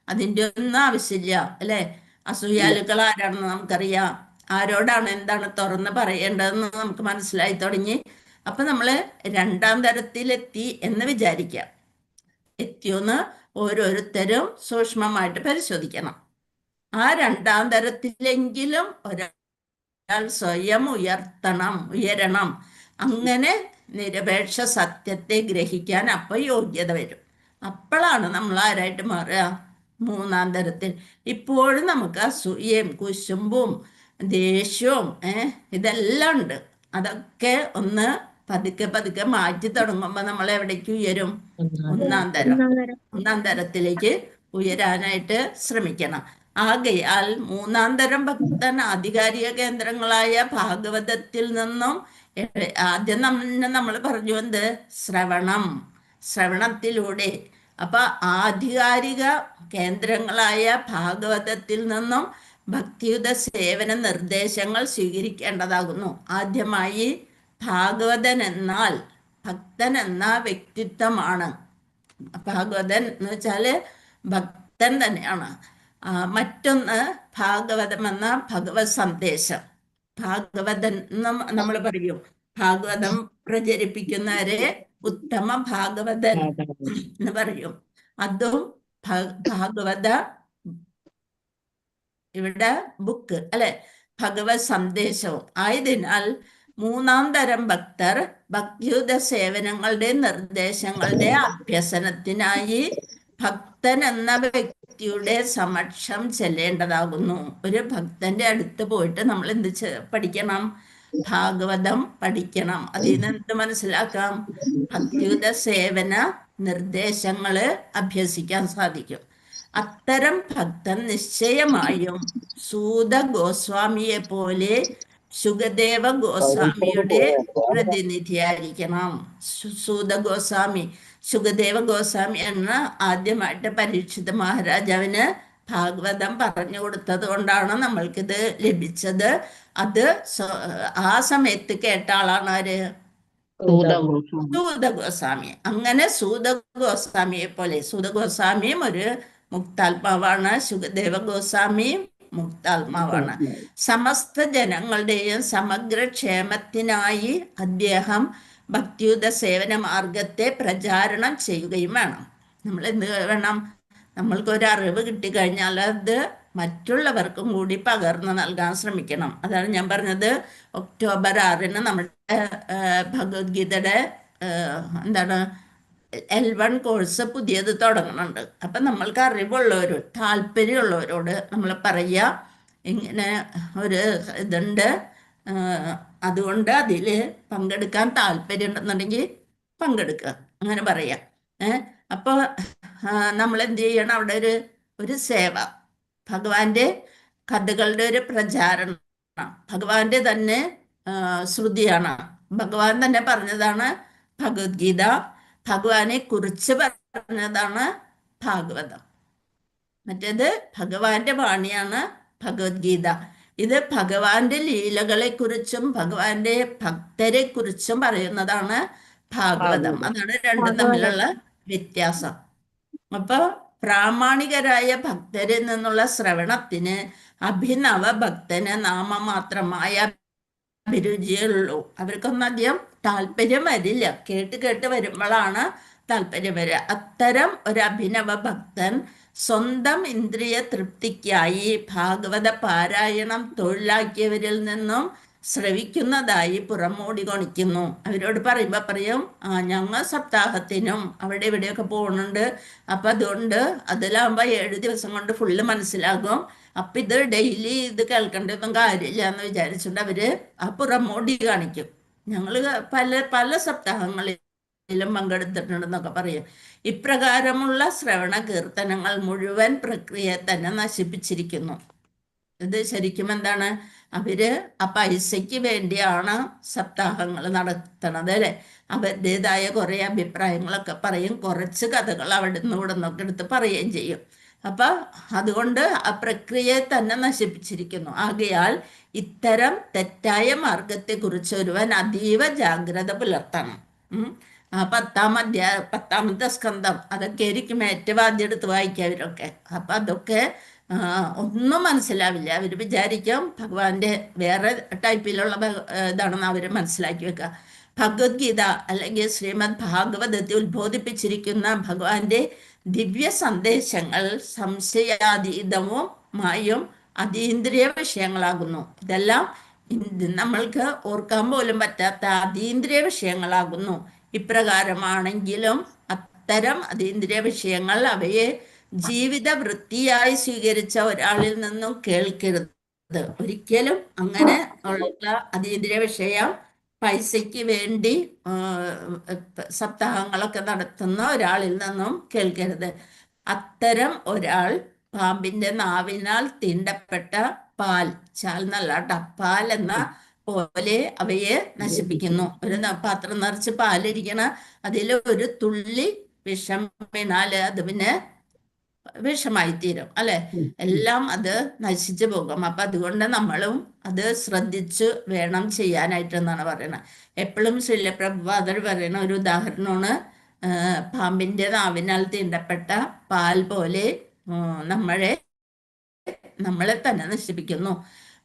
അതിൻ്റെ ഒന്നും ആവശ്യമില്ല അല്ലെ. അസൂയാലുക്കൾ ആരാണെന്ന് നമുക്കറിയാം, ആരോടാണ് എന്താണ് തുറന്ന് പറയേണ്ടതെന്ന് നമുക്ക് മനസ്സിലായി തുടങ്ങി. അപ്പൊ നമ്മള് രണ്ടാം തരത്തിലെത്തി എന്ന് വിചാരിക്കാം. എത്തിയോന്ന് ഓരോരുത്തരും സൂക്ഷ്മമായിട്ട് പരിശോധിക്കണം. ആ രണ്ടാം തരത്തിലെങ്കിലും ഒരാൾ സ്വയം ഉയരണം. അങ്ങനെ നിരപേക്ഷ സത്യത്തെ ഗ്രഹിക്കാൻ അപ്പൊ യോഗ്യത വരും. അപ്പോഴാണ് നമ്മൾ ആരായിട്ട് മാറുക? മൂന്നാം തരത്തിൽ. ഇപ്പോഴും നമുക്ക് അസൂയയും കുശുമ്പും ദേഷ്യവും ഇതെല്ലാം ഉണ്ട്. അതൊക്കെ ഒന്ന് പതുക്കെ മാറ്റി തുടങ്ങുമ്പോൾ നമ്മൾ എവിടേക്ക് ഉയരും? ഒന്നാം തരത്തിലേക്ക് ഉയരാനായിട്ട് ശ്രമിക്കണം. ആകയാൽ മൂന്നാം തരം ഭക്തൻ ആധികാരിക കേന്ദ്രങ്ങളായ ഭാഗവതത്തിൽ നിന്നും ആദ്യം നമ്മൾ പറഞ്ഞു എന്ത്? ശ്രവണത്തിലൂടെ. അപ്പൊ ആധികാരിക കേന്ദ്രങ്ങളായ ഭാഗവതത്തിൽ നിന്നും ഭക്തിയുത സേവന നിർദ്ദേശങ്ങൾ സ്വീകരിക്കേണ്ടതാകുന്നു. ആദ്യമായി ഭാഗവതൻ എന്നാൽ ഭക്തൻ എന്ന വ്യക്തിത്വമാണ്. ഭാഗവതൻ എന്ന് വെച്ചാല് ഭക്തൻ തന്നെയാണ്. മറ്റൊന്ന് ഭാഗവതം എന്ന ഭഗവത് സന്ദേശം. ഭാഗവതൻ നമ്മൾ പറയും, ഭാഗവതം പ്രചരിപ്പിക്കുന്നവരെ ഉത്തമ ഭാഗവതൻ എന്ന് പറയും. അതും ഭാഗവത ഇവിടെ ബുക്ക് അല്ലെ, ഭഗവത് സന്ദേശവും ആയതിനാൽ മൂന്നാം തരം ഭക്തർ ഭക്തിയുത സേവനങ്ങളുടെ നിർദ്ദേശങ്ങളുടെ അഭ്യസനത്തിനായി ഭക്തൻ എന്ന വ്യക്തിയുടെ സമക്ഷം ചെല്ലേണ്ടതാകുന്നു. ഒരു ഭക്തന്റെ അടുത്ത് പോയിട്ട് നമ്മൾ എന്ത് പഠിക്കണം? ഭാഗവതം പഠിക്കണം. അതിൽ നിന്ന് എന്ത് മനസ്സിലാക്കാം? ഭക്തിയുത സേവന നിർദ്ദേശങ്ങള് അഭ്യസിക്കാൻ സാധിക്കും. അത്തരം ഭക്തൻ നിശ്ചയമായും സൂത ഗോസ്വാമിയെ പോലെ ശുകദേവ ഗോസ്വാമിയുടെ പ്രതിനിധിയായിരിക്കണം. ശുകദേവ ഗോസ്വാമി എന്ന ആദ്യമായിട്ട് പരീക്ഷിത മഹാരാജാവിന് ഭാഗവതം പറഞ്ഞു കൊടുത്തത് കൊണ്ടാണ് നമ്മൾക്കിത് ലഭിച്ചത്. അത് ആ സമയത്ത് കേട്ട ആളാണ് ആര്? സൂത ഗോസ്വാമി. അങ്ങനെ സൂത ഗോസ്വാമിയെ പോലെ, സൂത ഗോസ്വാമിയും ഒരു മുക്താത്മാവാണ്, ശുകദേവ ഗോസ്വാമിയും മുക്താത്മാവാണ്. സമസ്ത ജനങ്ങളുടെയും സമഗ്ര ക്ഷേമത്തിനായി അദ്ദേഹം ഭക്തിയുത സേവന മാർഗത്തെ പ്രചാരണം ചെയ്യുകയും വേണം. നമ്മൾ എന്ത് വേണം? നമ്മൾക്കൊരു അറിവ് കിട്ടിക്കഴിഞ്ഞാൽ അത് മറ്റുള്ളവർക്കും കൂടി പകർന്നു നൽകാൻ ശ്രമിക്കണം. അതാണ് ഞാൻ പറഞ്ഞത്, ഒക്ടോബർ 6 നമ്മുടെ ഭഗവത്ഗീതയുടെ എന്താണ് L1 കോഴ്സ് പുതിയത് തുടങ്ങുന്നുണ്ട്. അപ്പം നമ്മൾക്ക് അറിവുള്ളവരോട്, താല്പര്യമുള്ളവരോട് നമ്മൾ പറയുക, ഇങ്ങനെ ഒരു ഇതുണ്ട്, അതുകൊണ്ട് അതിൽ പങ്കെടുക്കാൻ താല്പര്യം ഉണ്ടെന്നുണ്ടെങ്കിൽ പങ്കെടുക്കുക, അങ്ങനെ പറയാം. അപ്പോൾ നമ്മൾ എന്ത് ചെയ്യണം? അവിടെ ഒരു സേവ, ഭഗവാന്റെ കഥകളുടെ ഒരു പ്രചാരണം, ഭഗവാന്റെ തന്നെ ശ്രുതിയാണ്, ഭഗവാൻ തന്നെ പറഞ്ഞതാണ് ഭഗവത്ഗീത, ഭഗവാനെ കുറിച്ച് പറഞ്ഞതാണ് ഭാഗവതം. മറ്റേത് ഭഗവാന്റെ വാണിയാണ് ഭഗവത്ഗീത. ഇത് ഭഗവാന്റെ ലീലകളെ കുറിച്ചും ഭഗവാന്റെ ഭക്തരെ കുറിച്ചും പറയുന്നതാണ് ഭാഗവതം. അതാണ് രണ്ടും തമ്മിലുള്ള വ്യത്യാസം. അപ്പൊ പ്രാമാണികരായ ഭക്തരിൽ നിന്നുള്ള ശ്രവണത്തിന് അഭിനവ ഭക്തന് നാമമാത്രമായ അഭിരുചിയുള്ളൂ. അവർക്കൊന്നും അധികം താല്പര്യം വരില്ല, കേട്ട് വരുമ്പോഴാണ് താല്പര്യം വരിക. അത്തരം ഒരു അഭിനവ ഭക്തൻ സ്വന്തം ഇന്ദ്രിയ തൃപ്തിക്കായി ഭാഗവത പാരായണം തൊഴിലാക്കിയവരിൽ നിന്നും ശ്രവിക്കുന്നതായി പുറമോടി കൊണിക്കുന്നു. അവരോട് പറയുമ്പോൾ പറയും, ഞങ്ങൾ സപ്താഹത്തിനും അവിടെ ഇവിടെയൊക്കെ പോകുന്നുണ്ട്, അപ്പം അതുകൊണ്ട് അതിലാകുമ്പോൾ 7 ദിവസം കൊണ്ട് ഫുള്ള് മനസ്സിലാകും, അപ്പം ഇത് ഡെയിലി ഇത് കേൾക്കേണ്ടതൊന്നും കാര്യമില്ല എന്ന് വിചാരിച്ചുകൊണ്ട് അവര് ആ പുറമോടി കാണിക്കും. ഞങ്ങൾ പല സപ്താഹങ്ങളിലും പങ്കെടുത്തിട്ടുണ്ടെന്നൊക്കെ പറയും. ഇപ്രകാരമുള്ള ശ്രവണ കീർത്തനങ്ങൾ മുഴുവൻ പ്രക്രിയയെ തന്നെ നശിപ്പിച്ചിരിക്കുന്നു. ഇത് ശരിക്കും എന്താണ്? അവര് ആ പൈസയ്ക്ക് വേണ്ടിയാണ് സപ്താഹങ്ങൾ നടത്തണത് അല്ലേ? അവരുടേതായ കുറെ അഭിപ്രായങ്ങളൊക്കെ പറയും, കുറച്ച് കഥകൾ അവിടെ നിന്ന് ഇവിടെ നിന്നൊക്കെ എടുത്ത് പറയുകയും ചെയ്യും. അപ്പൊ അതുകൊണ്ട് ആ പ്രക്രിയയെ തന്നെ നശിപ്പിച്ചിരിക്കുന്നു. ആകയാൽ ഇത്തരം തെറ്റായ മാർഗത്തെക്കുറിച്ച് ഒരുവൻ അതീവ ജാഗ്രത പുലർത്തണം. ആ 10ാമത്തെ സ്കന്ധം അതൊക്കെ ആയിരിക്കും ഏറ്റവും ആദ്യം എടുത്ത് വായിക്കുക അവരൊക്കെ. അപ്പൊ അതൊക്കെ ഒന്നും മനസ്സിലാവില്ല. അവർ വിചാരിക്കും ഭഗവാന്റെ വേറെ ടൈപ്പിലുള്ള ഇതാണെന്ന് അവർ മനസ്സിലാക്കി വെക്കുക. ഭഗവത്ഗീത അല്ലെങ്കിൽ ശ്രീമദ് ഭാഗവതത്തിൽ ഉത്ബോധിപ്പിച്ചിരിക്കുന്ന ഭഗവാന്റെ ദിവ്യ സന്ദേശങ്ങൾ സംശയാതീതവുമായും അതീന്ദ്രിയ വിഷയങ്ങളാകുന്നു. ഇതെല്ലാം നമ്മൾക്ക് ഓർക്കാൻ പോലും പറ്റാത്ത അതീന്ദ്രിയ വിഷയങ്ങളാകുന്നു. ഇപ്രകാരമാണെങ്കിലും അത്തരം അതീന്ദ്രിയ വിഷയങ്ങൾ അവയെ ജീവിത വൃത്തിയായി സ്വീകരിച്ച ഒരാളിൽ നിന്നും കേൾക്കരുത്. ഒരിക്കലും അങ്ങനെ ഉള്ള അതീന്ദ്രിയ വിഷയം പൈസയ്ക്ക് വേണ്ടി സപ്താഹങ്ങളൊക്കെ നടത്തുന്ന ഒരാളിൽ നിന്നും കേൾക്കരുത്. അത്തരം ഒരാൾ പാമ്പിന്റെ നാവിനാൽ തീണ്ടപ്പെട്ട ചാൽ എന്നല്ല പാൽ എന്ന പോലെ അവയെ നശിപ്പിക്കുന്നു. ഒരു പാത്രം നിറച്ച് പാലിരിക്കണ അതിൽ ഒരു തുള്ളി വിഷം വീണാല് അത് പിന്നെ വിഷമായി തീരും അല്ലെ? എല്ലാം അത് നശിച്ചു പോകും. അപ്പൊ അതുകൊണ്ട് നമ്മളും അത് ശ്രദ്ധിച്ചു വേണം ചെയ്യാനായിട്ട് എന്നാണ് പറയുന്നത്. എപ്പോഴും ശ്രീല പ്രഭുപാദർ പറയുന്ന ഒരു ഉദാഹരണമാണ് പാമ്പിന്റെ നാവിനാൽ തീണ്ടപ്പെട്ട പാൽ പോലെ നമ്മളെ തന്നെ നശിപ്പിക്കുന്നു.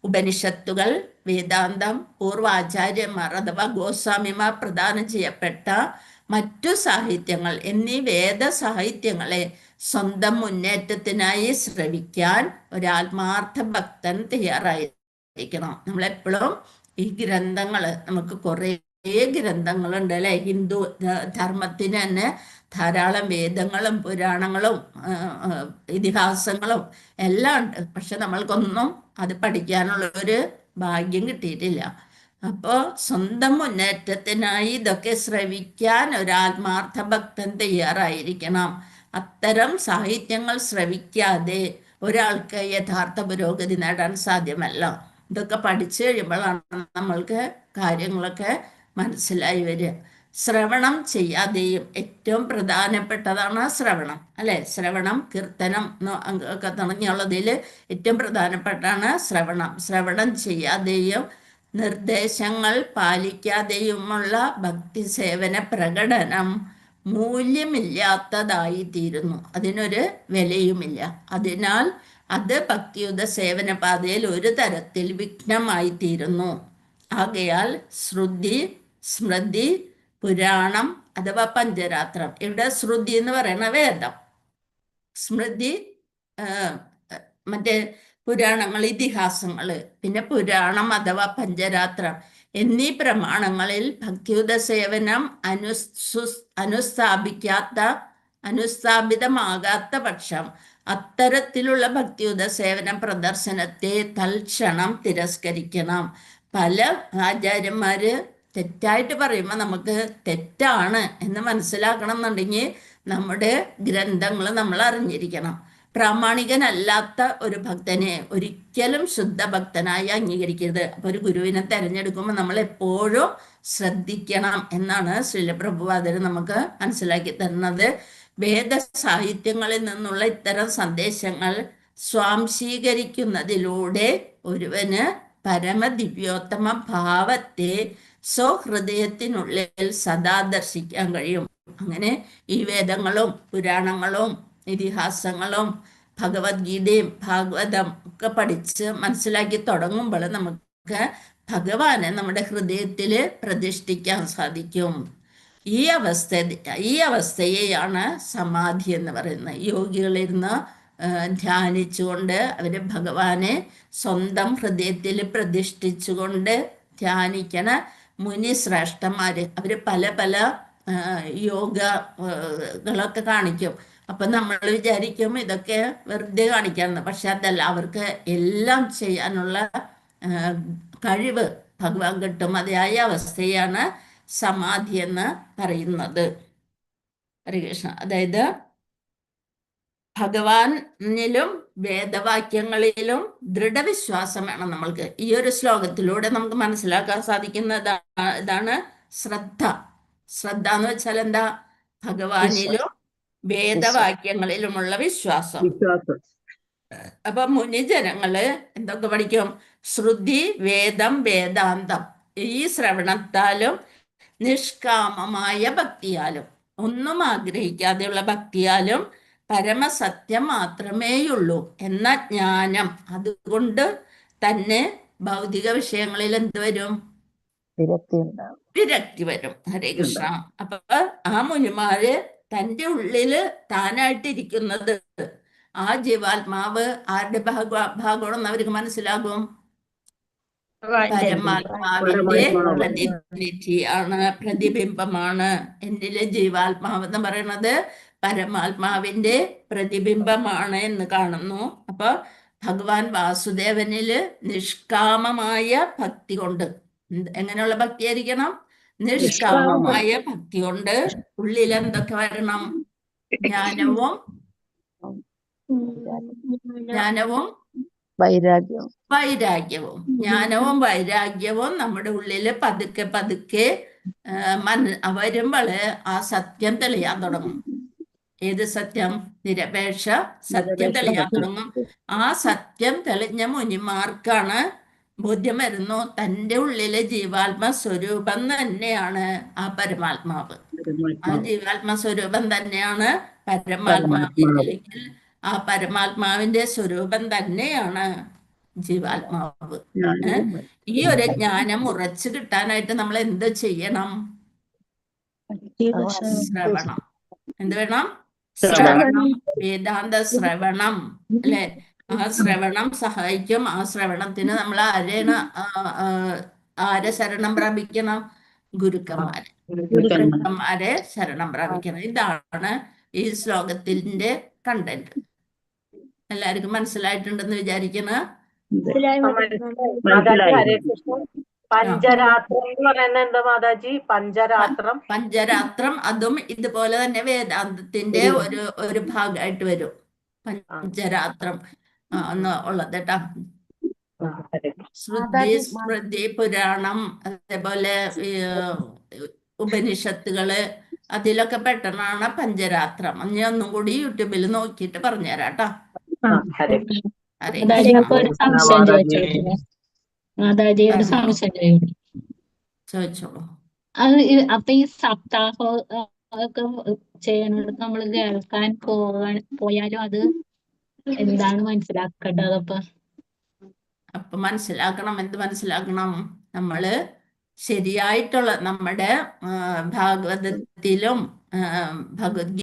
ഉപനിഷത്തുകൾ, വേദാന്തം, പൂർവാചാര്യന്മാർ അഥവാ ഗോസ്വാമിമാർ പ്രദാനം ചെയ്യപ്പെട്ട മറ്റു സാഹിത്യങ്ങൾ എന്നീ വേദ സാഹിത്യങ്ങളെ സ്വന്തം മുന്നേറ്റത്തിനായി ശ്രവിക്കാൻ ഒരാത്മാർത്ഥ ഭക്തൻ തയ്യാറായിരിക്കണം. നമ്മളെപ്പോഴും ഈ ഗ്രന്ഥങ്ങള്, നമുക്ക് കുറേ ഗ്രന്ഥങ്ങളുണ്ട് അല്ലെ? ഹിന്ദു ധർമ്മത്തിന് തന്നെ ധാരാളം വേദങ്ങളും പുരാണങ്ങളും ഇതിഹാസങ്ങളും എല്ലാം ഉണ്ട്. പക്ഷെ നമ്മൾക്കൊന്നും അത് പഠിക്കാനുള്ള ഒരു ഭാഗ്യം കിട്ടിയിട്ടില്ല. അപ്പോൾ സ്വന്തം മുന്നേറ്റത്തിനായി ഇതൊക്കെ ശ്രവിക്കാൻ ഒരാത്മാർത്ഥ ഭക്തൻ തയ്യാറായിരിക്കണം. അത്തരം സാഹിത്യങ്ങൾ ശ്രവിക്കാതെ ഒരാൾക്ക് യഥാർത്ഥ പുരോഗതി നേടാൻ സാധ്യമല്ല. ഇതൊക്കെ പഠിച്ചു കഴിയുമ്പോഴാണ് നമ്മൾക്ക് കാര്യങ്ങളൊക്കെ മനസ്സിലായി വരിക. ശ്രവണം ചെയ്യാതെയും ഏറ്റവും പ്രധാനപ്പെട്ടതാണ് ശ്രവണം അല്ലെ? ശ്രവണം, കീർത്തനം ഒക്കെ തുടങ്ങിയുള്ളതിൽ ഏറ്റവും പ്രധാനപ്പെട്ടാണ് ശ്രവണം. ശ്രവണം ചെയ്യാതെയും നിർദ്ദേശങ്ങൾ പാലിക്കാതെയുമുള്ള ഭക്തി സേവന പ്രകടനം മൂല്യമില്ലാത്തതായി തീരുന്നു. അതിനൊരു വിലയുമില്ല. അതിനാൽ അത് ഭക്തിയുത സേവന പാതയിൽ ഒരു തരത്തിൽ വിഘ്നമായി തീരുന്നു. ആകയാൽ ശ്രുതി, സ്മൃതി, പുരാണം അഥവാ പഞ്ചരാത്രം. ഇവിടെ ശ്രുതി എന്ന് പറയുന്ന വേദം, സ്മൃതി മറ്റേ പുരാണങ്ങൾ, ഇതിഹാസങ്ങൾ, പിന്നെ പുരാണം അഥവാ പഞ്ചരാത്രം എന്നീ പ്രമാണങ്ങളിൽ ഭക്തിയുത സേവനം അനുസ്ഥാപിതമാകാത്ത പക്ഷം അത്തരത്തിലുള്ള ഭക്തിയുത സേവന പ്രദർശനത്തെ തൽക്ഷണം തിരസ്കരിക്കണം. പല ആചാര്യന്മാര് തെറ്റായിട്ട് പറയുമ്പോൾ നമുക്ക് തെറ്റാണ് എന്ന് മനസ്സിലാക്കണം എന്നുണ്ടെങ്കിൽ നമ്മുടെ ഗ്രന്ഥങ്ങൾ നമ്മൾ അറിഞ്ഞിരിക്കണം. പ്രാമാണികനല്ലാത്ത ഒരു ഭക്തനെ ഒരിക്കലും ശുദ്ധ ഭക്തനായി അംഗീകരിക്കരുത്. അപ്പൊ ഒരു ഗുരുവിനെ തെരഞ്ഞെടുക്കുമ്പോൾ നമ്മൾ എപ്പോഴും ശ്രദ്ധിക്കണം എന്നാണ് ശ്രീല പ്രഭുപാദര് നമുക്ക് മനസ്സിലാക്കി തരുന്നത്. വേദ സാഹിത്യങ്ങളിൽ നിന്നുള്ള ഇത്തരം സന്ദേശങ്ങൾ സ്വാംശീകരിക്കുന്നതിലൂടെ ഒരുവന് പരമദിവ്യോത്തമ ഭാവത്തെ സ്വഹൃദയത്തിനുള്ളിൽ സദാ ദർശിക്കാൻ കഴിയും. അങ്ങനെ ഈ വേദങ്ങളും പുരാണങ്ങളും ഇതിഹാസങ്ങളും ഭഗവത്ഗീതയും ഭാഗവതം ഒക്കെ പഠിച്ച് മനസ്സിലാക്കി തുടങ്ങുമ്പോൾ നമുക്ക് ഭഗവാനെ നമ്മുടെ ഹൃദയത്തിൽ പ്രതിഷ്ഠിക്കാൻ സാധിക്കും. ഈ അവസ്ഥയെയാണ് സമാധി എന്ന് പറയുന്നത്. യോഗികളിരുന്ന് ധ്യാനിച്ചുകൊണ്ട് അവര് ഭഗവാനെ സ്വന്തം ഹൃദയത്തിൽ പ്രതിഷ്ഠിച്ചുകൊണ്ട് ധ്യാനിക്കണ മുനി ശ്രേഷ്ഠന്മാര് അവര് പല പല യോഗകളൊക്കെ കാണിക്കും. അപ്പൊ നമ്മൾ വിചാരിക്കും ഇതൊക്കെ വെറുതെ കാണിക്കാന്ന്. പക്ഷെ അതല്ല, അവർക്ക് എല്ലാം ചെയ്യാനുള്ള കഴിവ് ഭഗവാൻ കിട്ടും. മതിയായ അവസ്ഥയാണ് സമാധി എന്ന് പറയുന്നത്. ഹരേ കൃഷ്ണ. അതായത് ഭഗവാനിലും വേദവാക്യങ്ങളിലും ദൃഢവിശ്വാസം വേണം നമ്മൾക്ക്. ഈ ഒരു ശ്ലോകത്തിലൂടെ നമുക്ക് മനസ്സിലാക്കാൻ സാധിക്കുന്ന ഇതാണ് ശ്രദ്ധ. ശ്രദ്ധ എന്ന് വെച്ചാൽ എന്താ? ഭഗവാനിലും വേദവാക്യങ്ങളിലുമുള്ള വിശ്വാസം. അപ്പൊ മുനിജനങ്ങള് എന്തൊക്കെ പഠിക്കും? ശ്രുതി, വേദം, വേദാന്തം. ഈ ശ്രവണത്താലും നിഷ്കാമമായ ഭക്തിയാലും, ഒന്നും ആഗ്രഹിക്കാതെയുള്ള ഭക്തിയാലും പരമസത്യം മാത്രമേയുള്ളൂ എന്ന ജ്ഞാനം, അതുകൊണ്ട് തന്നെ ഭൗതിക വിഷയങ്ങളിൽ എന്ത് വരും? വിരക്തി വരും. ഹരേ കൃഷ്ണ. അപ്പൊ ആ മുനിമാര് തൻ്റെ ഉള്ളില് താനായിട്ടിരിക്കുന്നത് ആ ജീവാത്മാവ് ആരുടെ ഭാഗമാണെന്ന് അവർക്ക് മനസ്സിലാകും. പരമാത്മാവിന്റെ പ്രതിനിധിയാണ്, പ്രതിബിംബമാണ്. എന്നിലെ ജീവാത്മാവ് എന്ന് പറയുന്നത് പരമാത്മാവിന്റെ പ്രതിബിംബമാണ് എന്ന് കാണുന്നു. അപ്പൊ ഭഗവാൻ വാസുദേവനില് നിഷ്കാമമായ ഭക്തി കൊണ്ട്, എങ്ങനെയുള്ള ഭക്തിയായിരിക്കണം? നിഷ്കാമമായ ഭക്തി കൊണ്ട് ഉള്ളിൽ എന്തൊക്കെ വരണം? ജ്ഞാനവും വൈരാഗ്യവും. ജ്ഞാനവും വൈരാഗ്യവും നമ്മുടെ ഉള്ളില് പതുക്കെ പതുക്കെ വരുമ്പോൾ ആ സത്യം തെളിയാൻ തുടങ്ങും. ഏത് സത്യം? നിരപേക്ഷ സത്യം തെളിയാൻ തുടങ്ങും. ആ സത്യം തെളിഞ്ഞ മുനിമാർക്കാണ് ബോധ്യം വരുന്നു തൻ്റെ ഉള്ളിലെ ജീവാത്മ സ്വരൂപം തന്നെയാണ് ആ പരമാത്മാവ്. ആ ജീവാത്മ സ്വരൂപം തന്നെയാണ് പരമാത്മാവ്, അല്ലെങ്കിൽ ആ പരമാത്മാവിന്റെ സ്വരൂപം തന്നെയാണ് ജീവാത്മാവ്. ഈ ഒരു ജ്ഞാനം ഉറച്ചു കിട്ടാനായിട്ട് നമ്മൾ എന്ത് ചെയ്യണം? ശ്രവണം. എന്ത് വേണം? ശ്രവണം, വേദാന്ത ശ്രവണം, അല്ലെ? ആ ശ്രവണം സഹായിക്കും. ആ ശ്രവണത്തിന് നമ്മൾ ആരെ ശരണം പ്രാപിക്കണം? ഗുരുക്കന്മാരെ ശരണം പ്രാപിക്കണം. ഇതാണ് ഈ ശ്ലോകത്തിന്റെ കണ്ടന്റ്. എല്ലാവർക്കും മനസ്സിലായിട്ടുണ്ടെന്ന് വിചാരിക്കുന്നു. പഞ്ചരാത്രം എന്ന് പറയുന്നത് എന്താ മാതാജി? പഞ്ചരാത്രം അതും ഇതുപോലെ തന്നെ വേദാന്തത്തിന്റെ ഒരു ഭാഗമായിട്ട് വരും. പഞ്ചരാത്രം ഉള്ളത് കേട്ടോ. ശ്രുതി, സ്മൃതി, പുരാണം, അതേപോലെ ഉപനിഷത്തുകള്, അതിലൊക്കെ പെട്ടെന്നാണ് പഞ്ചരാത്രം. ഞാൻ ഒന്നും കൂടി യൂട്യൂബിൽ നോക്കിയിട്ട് പറഞ്ഞുതരാം കേട്ടോ. ചോദിച്ചോളൂ. അപ്പൊ ഈ സപ്താഹം ഒക്കെ ചെയ്യണോട് നമ്മൾ കേൾക്കാൻ പോയാലും അത് എന്താണ് മനസ്സിലാക്കേണ്ടത്? അപ്പൊ മനസ്സിലാക്കണം. എന്ത് മനസ്സിലാക്കണം? നമ്മള് ശരിയായിട്ടുള്ള നമ്മുടെ ഭാഗവതത്തിലും ഭഗവത്ഗീത